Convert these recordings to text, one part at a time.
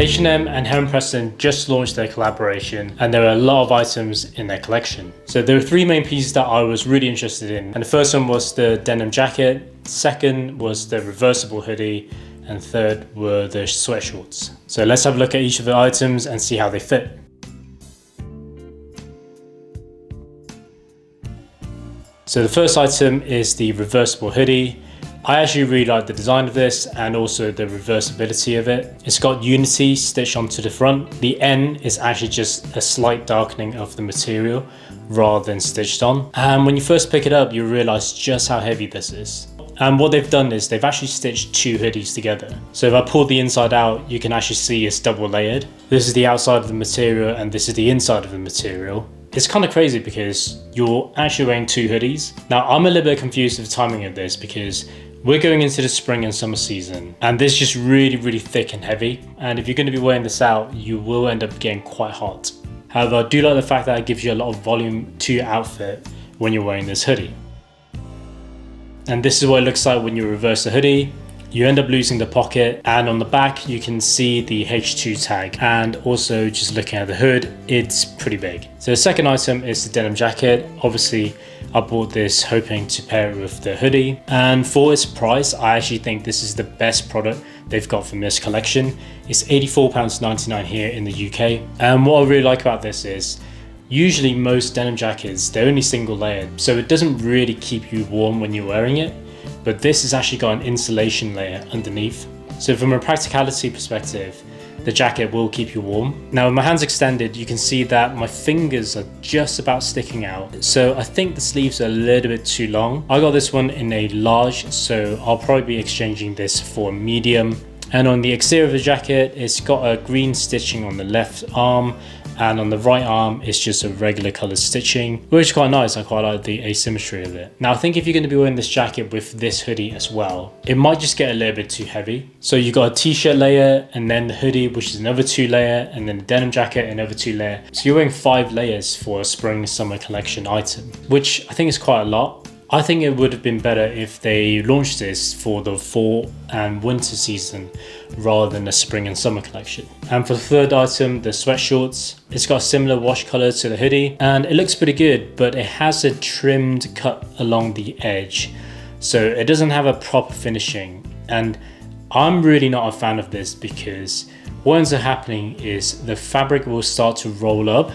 H&M and Heron Preston just launched their collaboration, and there are a lot of items in their collection. So there are three main pieces that I was really interested in, and the first one was the denim jacket, second was the reversible hoodie, and third were the sweatshorts. So let's have a look at each of the items and see how they fit. So the first item is the reversible hoodie. I actually really like the design of this and also the reversibility of it. It's got unity stitched onto the front. The N is actually just a slight darkening of the material rather than stitched on. And when you first pick it up, you realize just how heavy this is. And what they've done is they've actually stitched two hoodies together. So if I pull the inside out, you can actually see it's double layered. This is the outside of the material and this is the inside of the material. It's kind of crazy because you're actually wearing two hoodies. Now I'm a little bit confused with the timing of this because we're going into the spring and summer season and this is just really thick and heavy. And if you're going to be wearing this out, you will end up getting quite hot. However, I do like the fact that it gives you a lot of volume to your outfit when you're wearing this hoodie. And this is what it looks like when you reverse the hoodie. You end up losing the pocket, and on the back you can see the H2 tag, and also just looking at the hood, it's pretty big. So the second item is the denim jacket. Obviously I bought this hoping to pair it with the hoodie, and for its price I actually think this is the best product they've got from this collection. It's £84.99 here in the UK, and what I really like about this is usually most denim jackets, they're only single layered, so it doesn't really keep you warm when you're wearing it. But this has actually got an insulation layer underneath. So from a practicality perspective, the jacket will keep you warm. Now with my hands extended, you can see that my fingers are just about sticking out. So I think the sleeves are a little bit too long. I got this one in a large, so I'll probably be exchanging this for a medium. And on the exterior of the jacket, it's got a green stitching on the left arm, and on the right arm it's just a regular colour stitching, which is quite nice. I quite like the asymmetry of it. Now I think if you're going to be wearing this jacket with this hoodie as well, it might just get a little bit too heavy. So you've got a t-shirt layer, and then the hoodie, which is another 2 layer, and then the denim jacket, another 2 layer. So you're wearing 5 layers for a spring summer collection item, which I think is quite a lot. I think it would have been better if they launched this for the fall and winter season rather than the spring and summer collection. And for the third item, the sweatshorts, it's got a similar wash color to the hoodie and it looks pretty good, but it has a trimmed cut along the edge. So it doesn't have a proper finishing. And I'm really not a fan of this because what ends up happening is the fabric will start to roll up,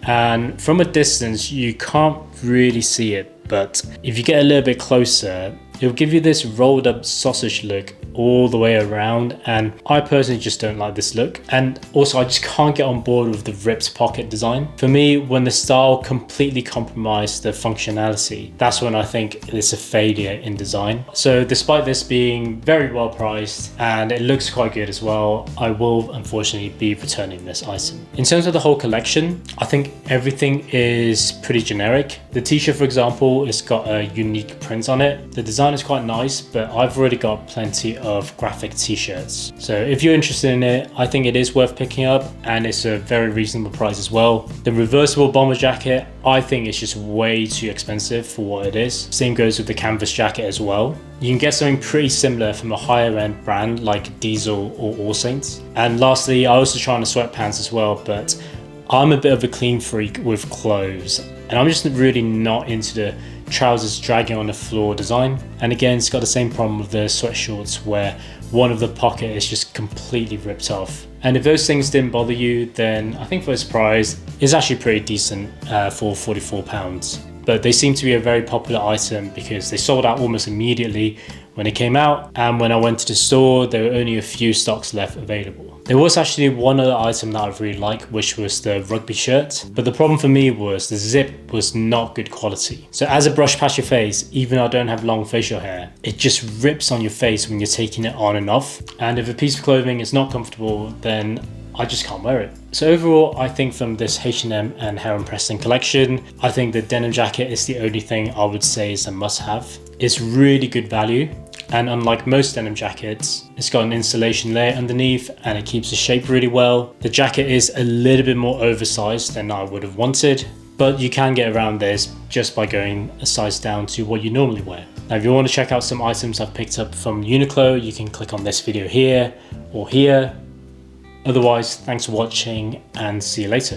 and from a distance you can't really see it. But if you get a little bit closer, it'll give you this rolled up sausage look all the way around, and I personally just don't like this look. And also I just can't get on board with the ripped pocket design. For me, when the style completely compromised the functionality, that's when I think it's a failure in design. So despite this being very well priced and it looks quite good as well, I will unfortunately be returning this item. In terms of the whole collection, I think everything is pretty generic. The t-shirt, for example, it's got a unique print on it. The design is quite nice, but I've already got plenty of graphic t-shirts. So if you're interested in it, I think it is worth picking up, and it's a very reasonable price as well. The reversible bomber jacket, I think it's just way too expensive for what it is. Same goes with the canvas jacket as well. You can get something pretty similar from a higher end brand like Diesel or All Saints. And lastly, I also try on the sweatpants as well, but I'm a bit of a clean freak with clothes, and I'm just really not into the trousers dragging on the floor design. And again, it's got the same problem with the sweatshorts where one of the pocket is just completely ripped off. And if those things didn't bother you, then I think for this price, it's actually pretty decent for £44. But they seem to be a very popular item because they sold out almost immediately when it came out, and when I went to the store there were only a few stocks left available. There was actually one other item that I really liked, which was the rugby shirt, but the problem for me was the zip was not good quality. So as it brushed past your face, even though I don't have long facial hair, it just rips on your face when you're taking it on and off. And if a piece of clothing is not comfortable, then I just can't wear it. So overall, I think from this H&M and Heron Preston collection, I think the denim jacket is the only thing I would say is a must-have. It's really good value, and unlike most denim jackets, it's got an insulation layer underneath and it keeps the shape really well. The jacket is a little bit more oversized than I would have wanted, but you can get around this just by going a size down to what you normally wear. Now if you want to check out some items I've picked up from Uniqlo, you can click on this video here or here. Otherwise, thanks for watching and see you later.